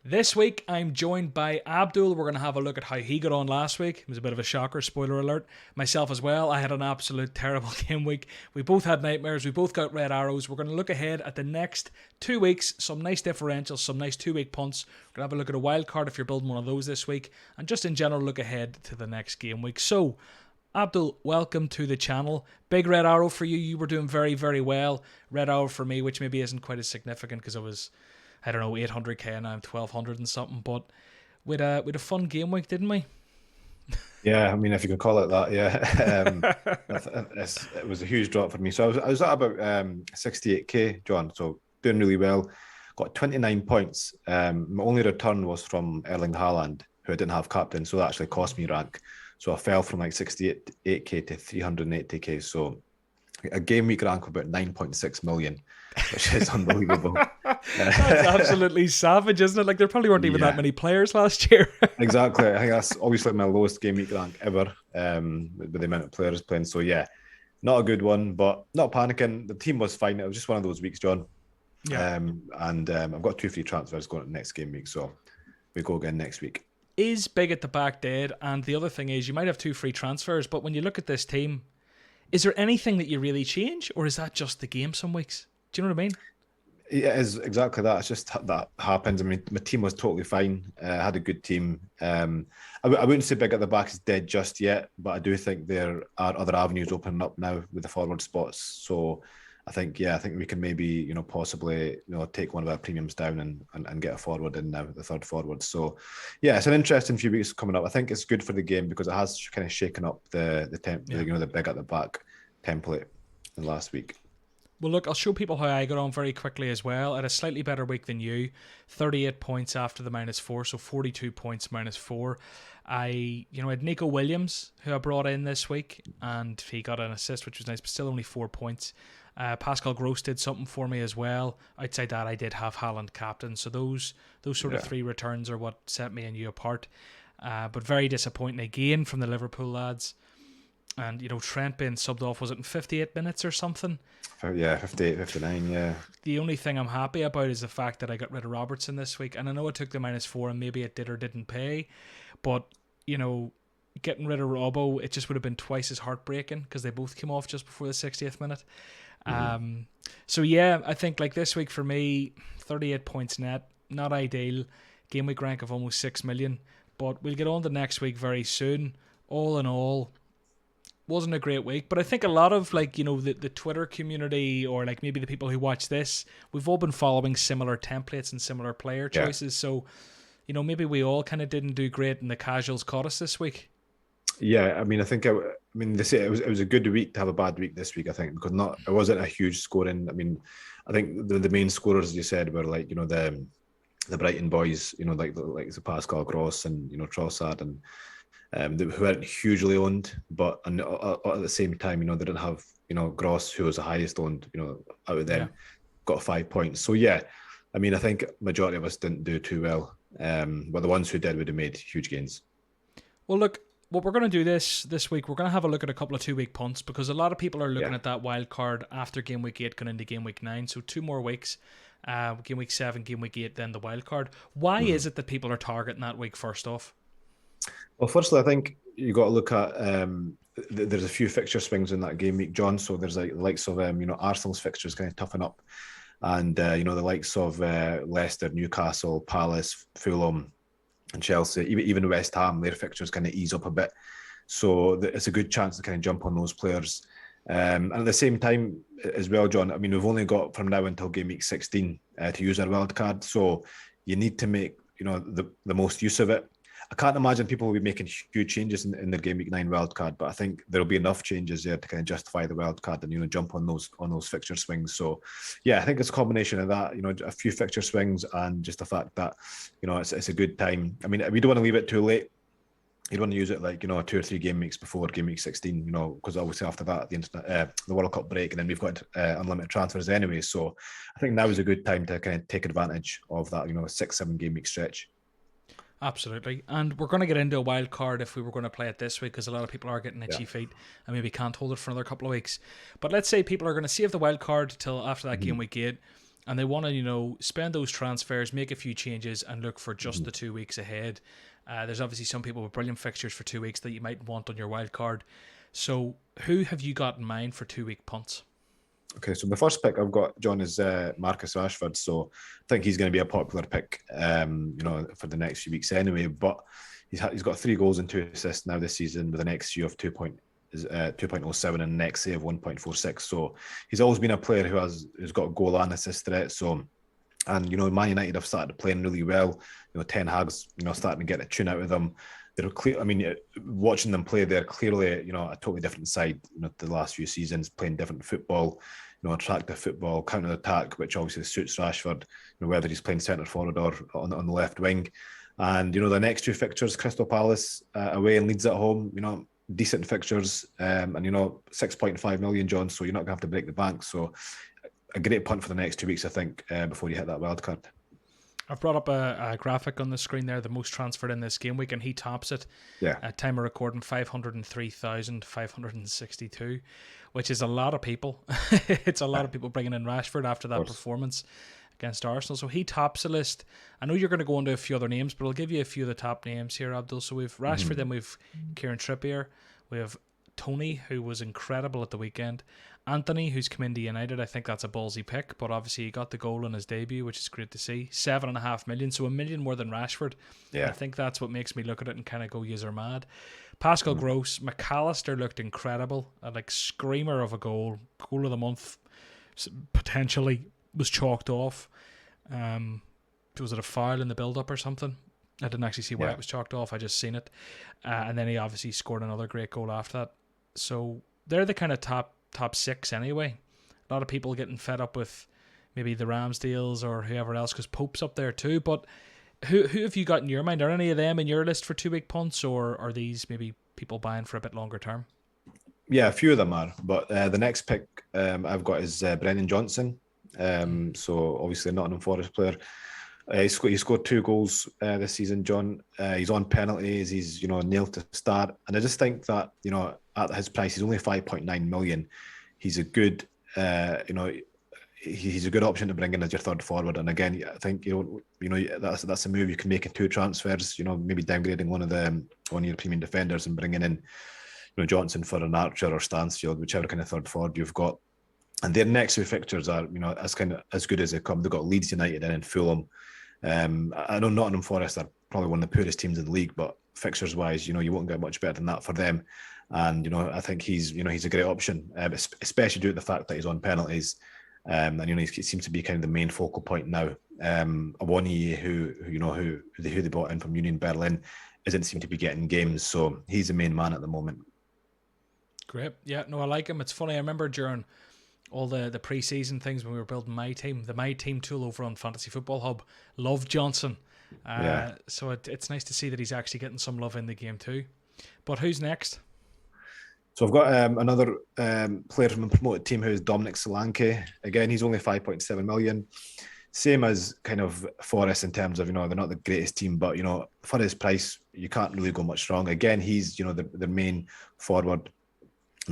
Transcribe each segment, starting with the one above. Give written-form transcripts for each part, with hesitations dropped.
This week, I'm joined by Abdul. We're going to have a look at how he got on last week. It was a bit of a shocker, spoiler alert. Myself as well. I had an absolute terrible game week. We both had nightmares. We both got red arrows. We're going to look ahead at the next 2 weeks. Some nice differentials, some nice 2-week punts. We're going to have a look at a wild card if you're building one of those this week. And just in general, look ahead to the next game week. So, Abdul, welcome to the channel. Big red arrow for you. You were doing very, very well. Red arrow for me, which maybe isn't quite as significant because I was, 800k and now I'm 1200 and something. But with a fun game week, didn't we? Yeah, I mean, if you can call it that, yeah. It was a huge drop for me. So I was at about 68k, John. So doing really well. Got 29 points. My only return was from Erling Haaland, who I didn't have captain. So that actually cost me rank. So I fell from like 68k to 380k. So a game week rank of about 9.6 million, which is unbelievable. That's absolutely savage, isn't it? Like there probably weren't even that many players last year. Exactly. I think that's obviously my lowest game week rank ever, with the amount of players playing. So yeah, not a good one, but not panicking. The team was fine. It was just one of those weeks, John. Yeah. I've got 2 free transfers going to next game week, so we go again next week. Is big at the back dead, and the other thing is you might have 2 free transfers, but when you look at this team, is there anything that you really change, or is that just the game some weeks? Do you know what I mean? Yeah, it is exactly that. It's just that happens. I mean, my team was totally fine. I had a good team. I wouldn't say big at the back is dead just yet, but I do think there are other avenues opening up now with the forward spots. So I think we can maybe, possibly, take one of our premiums down and get a forward in now, the third forward. So yeah, it's an interesting few weeks coming up. I think it's good for the game because it has kind of shaken up the big at the back template the last week. Well, look, I'll show people how I got on very quickly as well. I had a slightly better week than you. 38 points after the -4, so 42 points -4. I had Nico Williams, who I brought in this week, and he got an assist, which was nice, but still only 4 points. Pascal Gross did something for me as well. Outside that, I did have Haaland captain. So those sort of 3 returns are what set me and you apart. But very disappointing again from the Liverpool lads. And, Trent being subbed off, was it in 58 minutes or something? Yeah, 58, 59, yeah. The only thing I'm happy about is the fact that I got rid of Robertson this week. And I know I took the -4 and maybe it did or didn't pay. But, getting rid of Robbo, it just would have been twice as heartbreaking because they both came off just before the 60th minute. So yeah, I think like this week for me, 38 points net, not ideal. Game week rank of almost 6 million. But we'll get on to next week very soon. All in all, wasn't a great week, but I think a lot of the Twitter community or like maybe the people who watch this, we've all been following similar templates and similar player choices. So, maybe we all kind of didn't do great and the casuals caught us this week. Yeah, I mean, they say it was a good week to have a bad week this week, I think, because it wasn't a huge scoring. I mean, I think the main scorers, as you said, were like, the Brighton boys, like the Pascal Gross and, Trossard and who weren't hugely owned, but at the same time, they didn't have, Gross, who was the highest owned, out of them, got 5 points. So yeah, I mean, I think majority of us didn't do too well, but the ones who did would have made huge gains. Well, look, what we're going to do this week, we're going to have a look at a couple of 2-week punts because a lot of people are looking at that wild card after game week 8 going into game week 9. So 2 more weeks, game week 7, game week 8, then the wild card. Why is it that people are targeting that week first off? Well, firstly, I think you got to look at there's a few fixture swings in that game week, John. So there's like the likes of Arsenal's fixtures kind of toughen up, and the likes of Leicester, Newcastle, Palace, Fulham, and Chelsea, even West Ham, their fixtures kind of ease up a bit. So it's a good chance to kind of jump on those players. And at the same time as well, John, I mean, we've only got from now until game week 16 to use our wild card. So you need to make the most use of it. I can't imagine people will be making huge changes in the game week 9 wild card, but I think there'll be enough changes there to kind of justify the wild card and jump on those fixture swings. So yeah, I think it's a combination of that, a few fixture swings and just the fact that it's a good time. I mean, we don't want to leave it too late. You don't want to use it like 2 or 3 game weeks before game week 16, because obviously after that the World Cup break, and then we've got unlimited transfers anyway. So I think now is a good time to kind of take advantage of that 6-7 game week stretch. Absolutely. And we're going to get into a wild card if we were going to play it this week because a lot of people are getting itchy feet and maybe can't hold it for another couple of weeks. But let's say people are going to save the wild card till after that game week 8 and they want to, spend those transfers, make a few changes, and look for just the 2 weeks ahead. There's obviously some people with brilliant fixtures for 2 weeks that you might want on your wild card. So who have you got in mind for 2-week punts? Okay, so the first pick I've got, John, is Marcus Rashford. So I think he's going to be a popular pick, for the next few weeks anyway. But he's got 3 goals and 2 assists now this season with an XG of 2.07 and an XA of 1.46. So he's always been a player who's got goal and assist threat. So, and Man United have started playing really well. Ten Hag's starting to get a tune out of them. They're clear. I mean, watching them play, they're clearly a totally different side. The last few seasons, playing different football, attractive football, counter attack, which obviously suits Rashford. Whether he's playing centre forward or on the left wing. And the next 2 fixtures, Crystal Palace away and Leeds at home. Decent fixtures, and 6.5 million, John. So you're not gonna have to break the bank. So a great punt for the next 2 weeks, I think, before you hit that wild card. I've brought up a graphic on the screen there, the most transferred in this game week, and he tops it. Yeah. At time of recording, 503,562, which is a lot of people. It's a lot of people bringing in Rashford after that performance against Arsenal. So he tops the list. I know you're going to go into a few other names, but I'll give you a few of the top names here, Abdul. So we've Rashford, then we've Kieran Trippier, we have Tony, who was incredible at the weekend. Anthony, who's come into United. I think that's a ballsy pick, but obviously he got the goal in his debut, which is great to see. 7.5 million, so $1 million more than Rashford. Yeah. I think that's what makes me look at it and kind of go, user mad. Pascal Gross, McAllister looked incredible. A screamer of a goal of the month, potentially was chalked off. Was it a foul in the build-up or something? I didn't actually see why it was chalked off. I just seen it. And then he obviously scored another great goal after that. So they're the kind of top 6 anyway. A lot of people getting fed up with maybe the Ramsdales or whoever else because Pope's up there too. But who have you got in your mind? Are any of them in your list for 2-week punts, or are these maybe people buying for a bit longer term? Yeah, a few of them are. But the next pick I've got is Brennan Johnson. So obviously a Nottingham Forest player. He scored 2 goals this season, John. He's on penalties. He's nailed to start, and I just think that at his price, he's only 5.9 million. He's a good he's a good option to bring in as your third forward. And again, I think that's a move you can make in 2 transfers. Maybe downgrading one of your premium defenders and bringing in Johnson for an Archer or Stansfield, whichever kind of third forward you've got. And their next 2 fixtures are as good as they come. They've got Leeds United and then Fulham. I know Nottingham Forest are probably one of the poorest teams in the league, but fixtures wise, you won't get much better than that for them. And I think he's a great option, especially due to the fact that he's on penalties. And he seems to be kind of the main focal point now. Awoniyi, who they bought in from Union Berlin, doesn't seem to be getting games, so he's the main man at the moment. Great, yeah, no, I like him. It's funny. I remember during all the pre-season things when we were building my team, the My Team tool over on Fantasy Football Hub loved Johnson. So it's nice to see that he's actually getting some love in the game too. But who's next? So I've got another player from a promoted team who's Dominic Solanke. Again, he's only 5.7 million. Same as kind of Forest in terms of, they're not the greatest team, but, for his price, you can't really go much wrong. Again, he's, their main forward,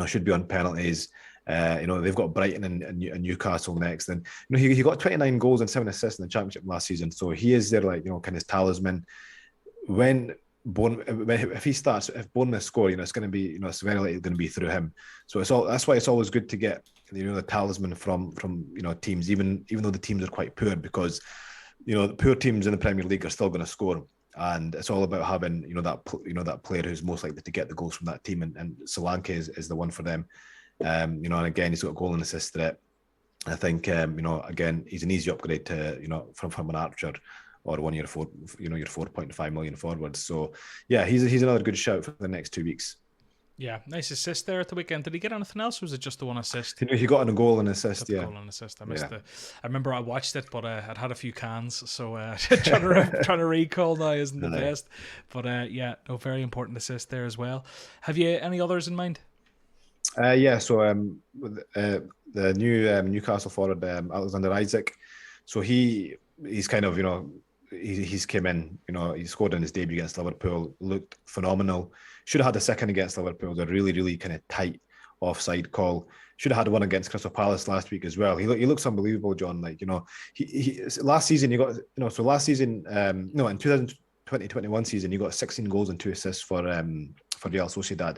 should be on penalties. They've got Brighton and Newcastle next. And, he got 29 goals and 7 assists in the Championship last season. So he is their, kind of talisman. If Bournemouth score, it's going to be, it's very likely going to be through him. So that's why it's always good to get, the talisman from teams, even though the teams are quite poor, because, the poor teams in the Premier League are still going to score. And it's all about having, that player who's most likely to get the goals from that team. And Solanke is the one for them. And again, he's got goal and assist threat. I think, again, he's an easy upgrade to, from an Archer or one of your 4.5 million forwards. So yeah, he's another good shout for the next 2 weeks. Yeah, nice assist there at the weekend. Did he get anything else, or was it just the one assist? He got a goal and assist. Yeah, goal and assist. I missed I remember I watched it, but I'd had a few cans, so trying to recall now isn't the best. But very important assist there as well. Have you any others in mind? So the new Newcastle forward, Alexander Isak. So he's kind of he's came in. He scored in his debut against Liverpool, looked phenomenal. Should have had a second against Liverpool. They're really, really kind of tight offside call. Should have had one against Crystal Palace last week as well. He looks unbelievable, John. Like, he last season he got, so last season, no, in 2020-21 season, he got 16 goals and 2 assists for Real Sociedad.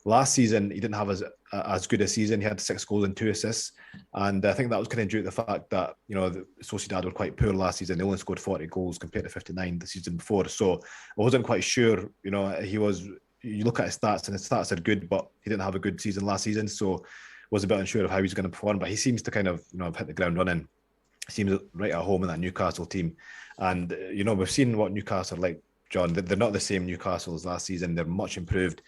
Last season, he didn't have as good a season. He had 6 goals and 2 assists. And I think that was kind of due to the fact that, the Sociedad were quite poor last season. They only scored 40 goals compared to 59 the season before. So I wasn't quite sure, you look at his stats and his stats are good, but he didn't have a good season last season. So was a bit unsure of how he's going to perform. But he seems to kind of, have hit the ground running. He seems right at home in that Newcastle team. And, we've seen what Newcastle are like, John. They're not the same Newcastle as last season. They're much improved.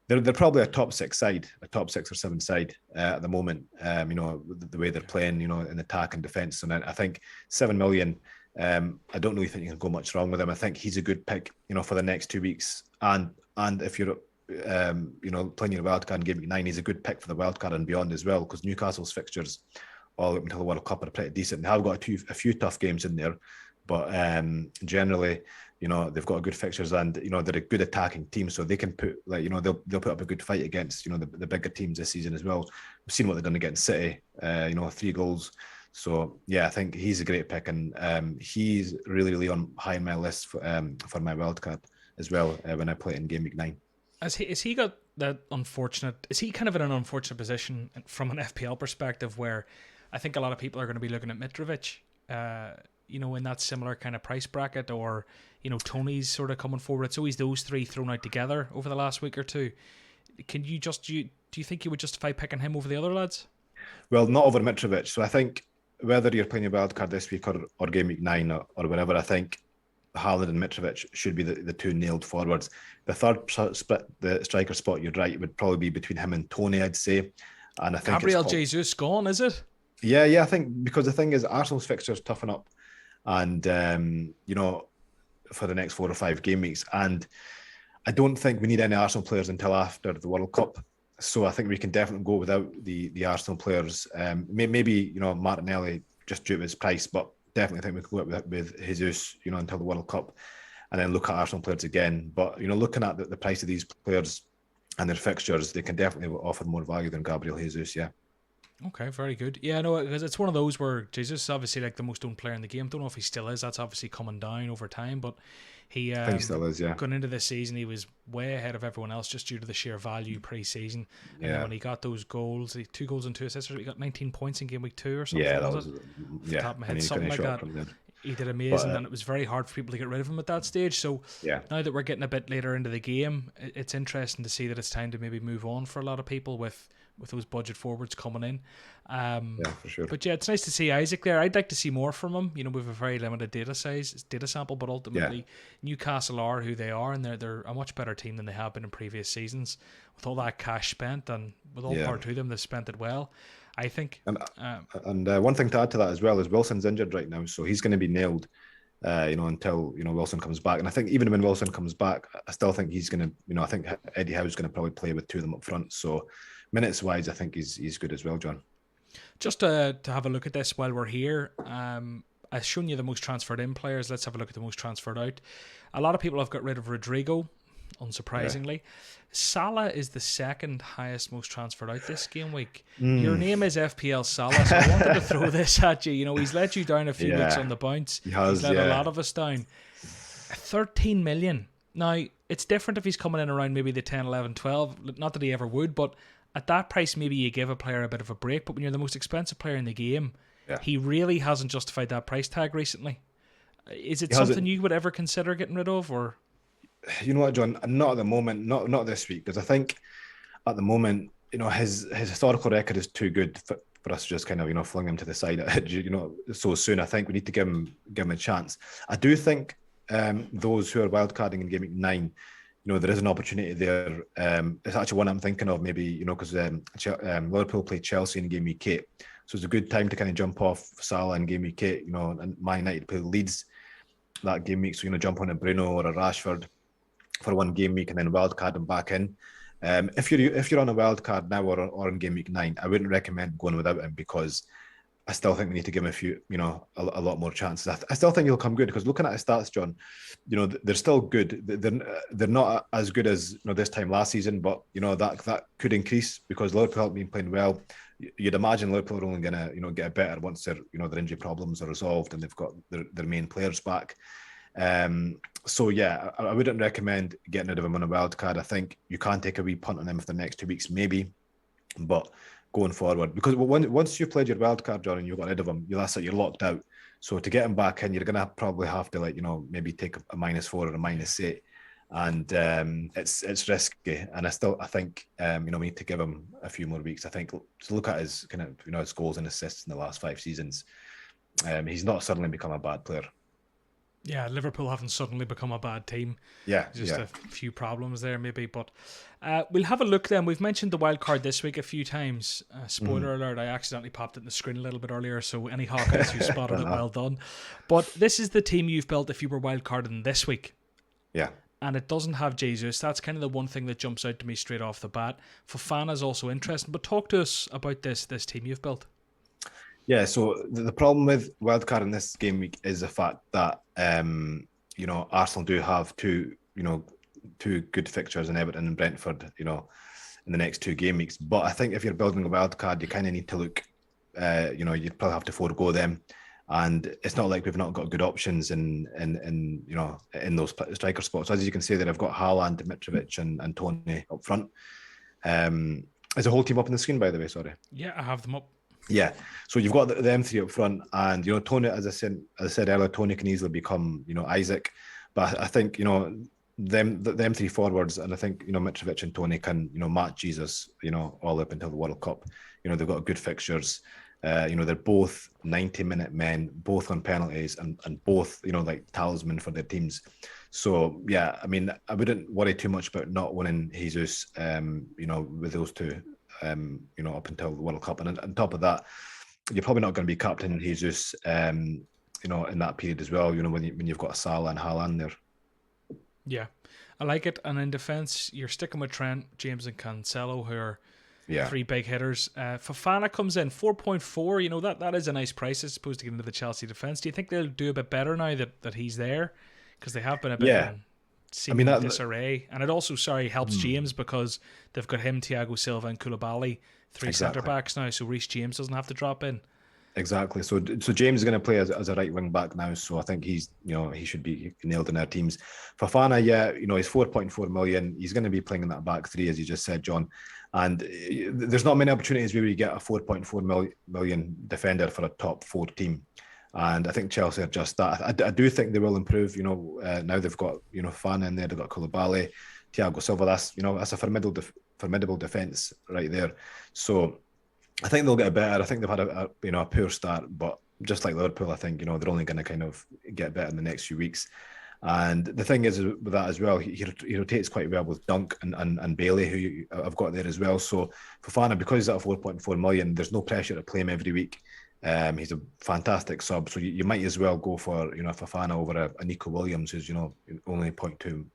They're probably a top 6 or 7 side at the moment. The way they're playing, in attack and defence. And I think 7 million. I don't really think you can go much wrong with him. I think he's a good pick, for the next 2 weeks. And if you're, playing your wildcard in Game Week 9, he's a good pick for the wildcard and beyond as well. Because Newcastle's fixtures all up until the World Cup are pretty decent. They have got a few tough games in there, but generally, they've got good fixtures and, they're a good attacking team. So they can put, they'll put up a good fight against, the bigger teams this season as well. We've seen what they've done against City, 3 goals. So, yeah, I think he's a great pick. And he's really, really high on my list for my wildcard as well when I play in Game Week 9. Is he got that unfortunate... Is he kind of in an unfortunate position from an FPL perspective where I think a lot of people are going to be looking at Mitrovic, in that similar kind of price bracket, or, Tony's sort of coming forward. It's always those 3 thrown out together over the last week or two. Do you think you would justify picking him over the other lads? Well, not over Mitrovic. So I think whether you're playing your wildcard this week or Game Week 9 or whatever, I think Haaland and Mitrovic should be the 2 nailed forwards. The third the striker spot, you're right, it would probably be between him and Tony, I'd say. And I think Gabriel Jesus gone, is it? Yeah, I think, because the thing is, Arsenal's fixtures toughen up, and for the next 4 or 5 game weeks, and I don't think we need any Arsenal players until after the World Cup. So I think we can definitely go without the Arsenal players. Maybe Martinelli just due to his price, but definitely think we could go with Jesus, until the World Cup, and then look at Arsenal players again. But looking at the price of these players and their fixtures, they can definitely offer more value than Gabriel Jesus. Yeah. Okay, very good. Yeah, no, because it's one of those where Jesus is obviously like the most owned player in the game. Don't know if he still is. That's obviously coming down over time, but he I think he still is. Yeah. Going into this season, he was way ahead of everyone else just due to the sheer value pre-season. And Yeah. then when he got those goals, 2 goals and 2 assists, he got 19 points in Game Week 2 or something. Yeah, was it? yeah. Top of my head, And he something kinda like shot that. from there. He did amazing, But, and it was very hard for people to get rid of him at that stage. So Yeah. now that we're getting a bit later into the game, it's interesting to see that it's time to maybe move on for a lot of people with those budget forwards coming in. Yeah, for sure. But yeah, it's nice to see Isaac there. I'd like to see more from him. We have a very limited data sample, but ultimately Newcastle are who they are, and they're a much better team than they have been in previous seasons. With all that cash spent, and with all power to them, they've spent it well, I think. And one thing to add to that as well is Wilson's injured right now, so he's going to be nailed, until Wilson comes back. And I think even when Wilson comes back, I still think he's going to, I think Eddie Howe's going to probably play with 2 of them up front. So minutes wise, I think he's good as well, John. Just to have a look at this while we're here, I've shown you the most transferred in players. Let's have a look at the most transferred out. A lot of people have got rid of Rodrigo, unsurprisingly. Yeah. Salah is the second highest most transferred out this game week. Your name is FPL Salah, so I wanted to throw this at you. He's let you down a few weeks on the bounce. He's let a lot of us down. 13 million. Now, it's different if he's coming in around maybe the 10, 11, 12. Not that he ever would, but at that price, maybe you give a player a bit of a break. But when you're the most expensive player in the game, he really hasn't justified that price tag recently. Is it something you would ever consider getting rid of, or? You know what, John? Not at the moment. Not this week, because I think at the moment, his historical record is too good for us to just kind of fling him to the side, so soon. I think we need to give him a chance. I do think those who are wildcarding in Game Week 9, there is an opportunity there. It's actually one I'm thinking of, maybe, because Liverpool play Chelsea in Game Week 8. So it's a good time to kind of jump off Salah in Game Week 8, and Man United play Leeds that game week. So, jump on a Bruno or a Rashford for one game week and then wildcard them back in. If you're on a wildcard now or in Game Week 9, I wouldn't recommend going without him, because I still think we need to give him a few, a lot more chances. I still think he'll come good because looking at his stats, John, they're still good. They're not as good as this time last season, but that could increase because Liverpool have been playing well. You'd imagine Liverpool are only gonna get better once their injury problems are resolved and they've got their main players back. So yeah, I wouldn't recommend getting rid of him on a wild card. I think you can take a wee punt on him for the next 2 weeks, maybe, but going forward, because once you've played your wild card, John, and you've got rid of him, you're locked out. So to get him back in, you're gonna probably have to maybe take a -4 or a -8, and it's risky. And I think we need to give him a few more weeks. I think to look at his kind of his goals and assists in the last 5 seasons, he's not suddenly become a bad player. Yeah, Liverpool haven't suddenly become a bad team. Yeah, just a few problems there maybe, but we'll have a look then. We've mentioned the wild card this week a few times. Spoiler alert, I accidentally popped it in the screen a little bit earlier, so any Hawkeyes who spotted it, well done. But this is the team you've built if you were wild carding this week. Yeah. And it doesn't have Jesus. That's kind of the one thing that jumps out to me straight off the bat. Fofana is also interesting, but talk to us about this team you've built. Yeah, so the problem with wildcard in this game week is the fact that Arsenal do have two good fixtures in Everton and Brentford, in the next 2 game weeks. But I think if you're building a wildcard, you kind of need to look, you'd probably have to forego them. And it's not like we've not got good options in those striker spots. As you can see there, I've got Haaland, Mitrovic, and Tony up front. Is the whole team up on the screen, by the way? Sorry. Yeah, I have them up. Yeah, so you've got them 3 up front, and Tony, as I said earlier, Tony can easily become Isaac, but I think them 3 forwards, and I think Mitrovic and Tony can match Jesus all up until the World Cup. They've got good fixtures. They're both 90-minute men, both on penalties, and both like talisman for their teams. So yeah, I mean, I wouldn't worry too much about not winning Jesus. With those 2. Up until the World Cup, and on top of that, you're probably not going to be captain Jesus, in that period as well. When you've got Salah and Haaland there. Yeah, I like it. And in defence, you're sticking with Trent, James, and Cancelo, who are 3 big hitters. Fofana comes in 4.4. That is a nice price, I suppose, to get into the Chelsea defence. Do you think they'll do a bit better now that he's there? Because they have been a bit. Disarray, and it also helps James because they've got him, Thiago Silva, and Koulibaly, 3 centre backs now, so Reece James doesn't have to drop in. Exactly. So James is going to play as a right wing back now, so I think he's he should be nailed in our teams. Fofana, he's 4.4 million. He's going to be playing in that back 3, as you just said, John. And there's not many opportunities where you get a 4.4 million defender for a top 4 team. And I think Chelsea are just that. I do think they will improve. Now they've got Fofana in there. They've got Koulibaly, Thiago Silva. That's a formidable defense right there. So I think they'll get better. I think they've had a poor start, but just like Liverpool, I think they're only going to kind of get better in the next few weeks. And the thing is with that as well, he rotates quite well with Dunk and Bailey, who I've got there as well. So Fofana, because he's at 4.4 million, there's no pressure to play him every week. He's a fantastic sub, so you might as well go for Fofana over a Nico Williams, who's only 0.2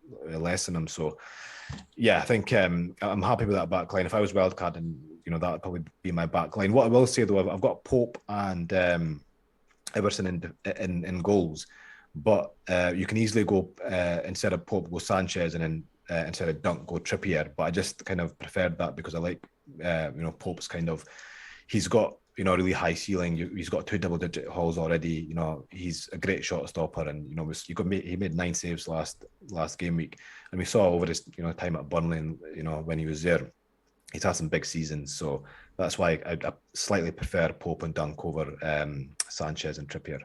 less than him. So yeah, I think I'm happy with that back line. If I was wildcarding, that would probably be my back line. What I will say though, I've got Pope and Everson in goals, but you can easily go instead of Pope go Sanchez, and then instead of Dunk go Trippier. But I just kind of preferred that because I like Pope's he's got really high ceiling. He's got 2 double-digit hauls already. He's a great shot stopper, and he made 9 saves last game week, and we saw over his time at Burnley, and when he was there, he's had some big seasons. So that's why I slightly prefer Pope and Dunk over Sanchez and Trippier.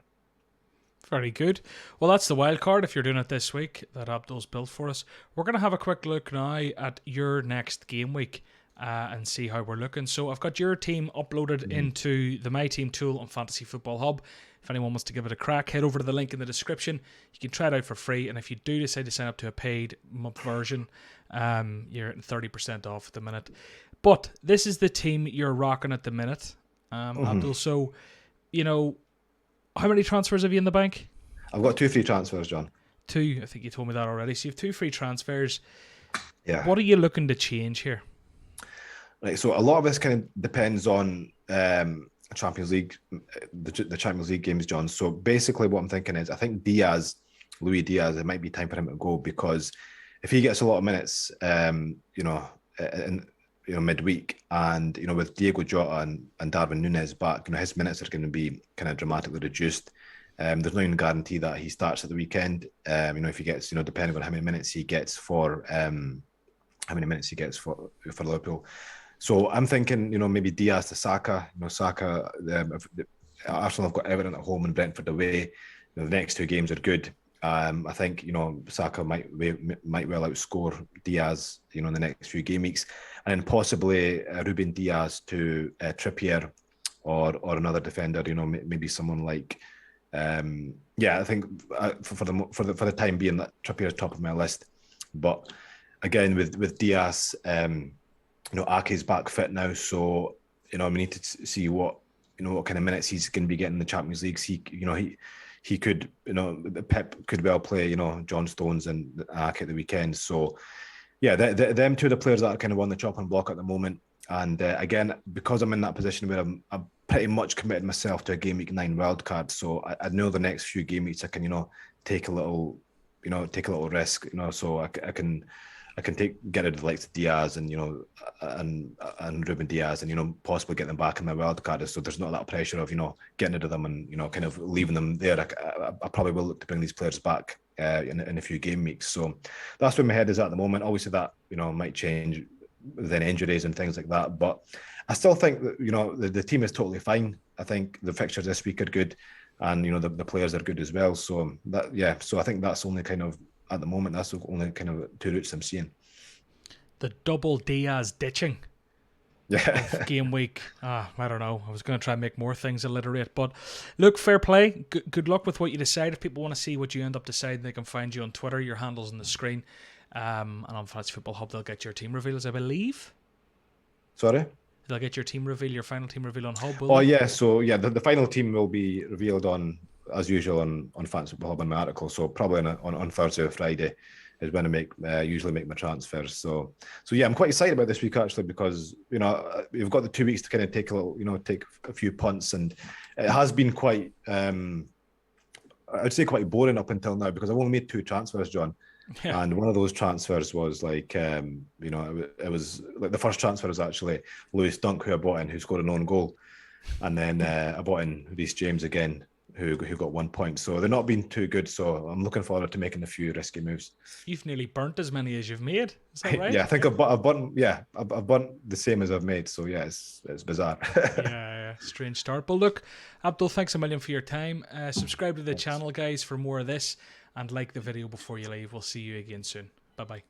Very good. Well, that's the wild card if you're doing it this week that Abdul's built for us. We're going to have a quick look now at your next game week. And see how we're looking. So I've got your team uploaded into the My Team tool on Fantasy Football Hub. If anyone wants to give it a crack, head over to the link in the description. You can try it out for free, and if you do decide to sign up to a paid month version, you're at 30% off at the minute. But this is the team you're rocking at the minute, Abdul. So, how many transfers have you in the bank? I've got 2 free transfers, John. 2, I think you told me that already. So you have 2 free transfers. Yeah. What are you looking to change here? Right, so a lot of this kind of depends on Champions League, the Champions League games, John. So basically, what I'm thinking is, I think Luis Diaz, it might be time for him to go, because if he gets a lot of minutes, in midweek, and with Diego Jota and Darwin Núñez back, his minutes are going to be kind of dramatically reduced. There's no even guarantee that he starts at the weekend. If he gets, depending on how many minutes he gets for Liverpool. So I'm thinking, maybe Diaz to Saka. Saka. Arsenal have got Everton at home and Brentford away. The next two games are good. I think Saka might well outscore Diaz. In the next few game weeks, and then possibly Ruben Diaz to Trippier, or another defender. Maybe someone like. I think for the time being, that Trippier is top of my list. But again, with Diaz, Ake's back fit now, so we need to see what kind of minutes he's going to be getting in the Champions League. He could, Pep could well play, John Stones and Ake at the weekend. So yeah, them two are the players that are kind of on the chopping block at the moment. And again, because I'm in that position where I'm pretty much committed myself to a Game Week 9 wildcard, so I know the next few game weeks I can, take a little risk, so I can get rid of the likes of Diaz and and Ruben Diaz, and possibly get them back in my wildcard. So there's not that pressure of getting rid of them and kind of leaving them there. I probably will look to bring these players back in a few game weeks. So that's where my head is at the moment. Obviously that might change then injuries and things like that, but I still think that the team is totally fine. I think the fixtures this week are good, and the players are good as well. So so I think that's only kind of at the moment, that's the only kind of two routes I'm seeing. The double Diaz ditching of game week. I don't know. I was going to try and make more things alliterate, but look, fair play. Good luck with what you decide. If people want to see what you end up deciding, they can find you on Twitter. Your handle's on the screen. And on Fantasy Football Hub, they'll get your team reveals, I believe. Sorry? They'll get your team reveal, your final team reveal on Hub. Yeah. So yeah, the final team will be revealed as usual on Fantasy Football Hub in my article. So probably on Thursday or Friday is when I usually make my transfers. So yeah, I'm quite excited about this week actually, because we've got the 2 weeks to kind of take take a few punts, and it has been quite I'd say quite boring up until now, because I've only made 2 transfers, John. Yeah. And one of those transfers was like, it was like the first transfer was actually Lewis Dunk, who I bought in, who scored an own goal. And then I bought in Reece James again, who got 1 point. So they're not been too good. So I'm looking forward to making a few risky moves. You've nearly burnt as many as you've made. Is that right? Yeah, I think I've burnt the same as I've made. So yeah, it's bizarre. yeah, strange start. But look, Abdul, thanks a million for your time. Subscribe to the channel, guys, for more of this. And like the video before you leave. We'll see you again soon. Bye-bye.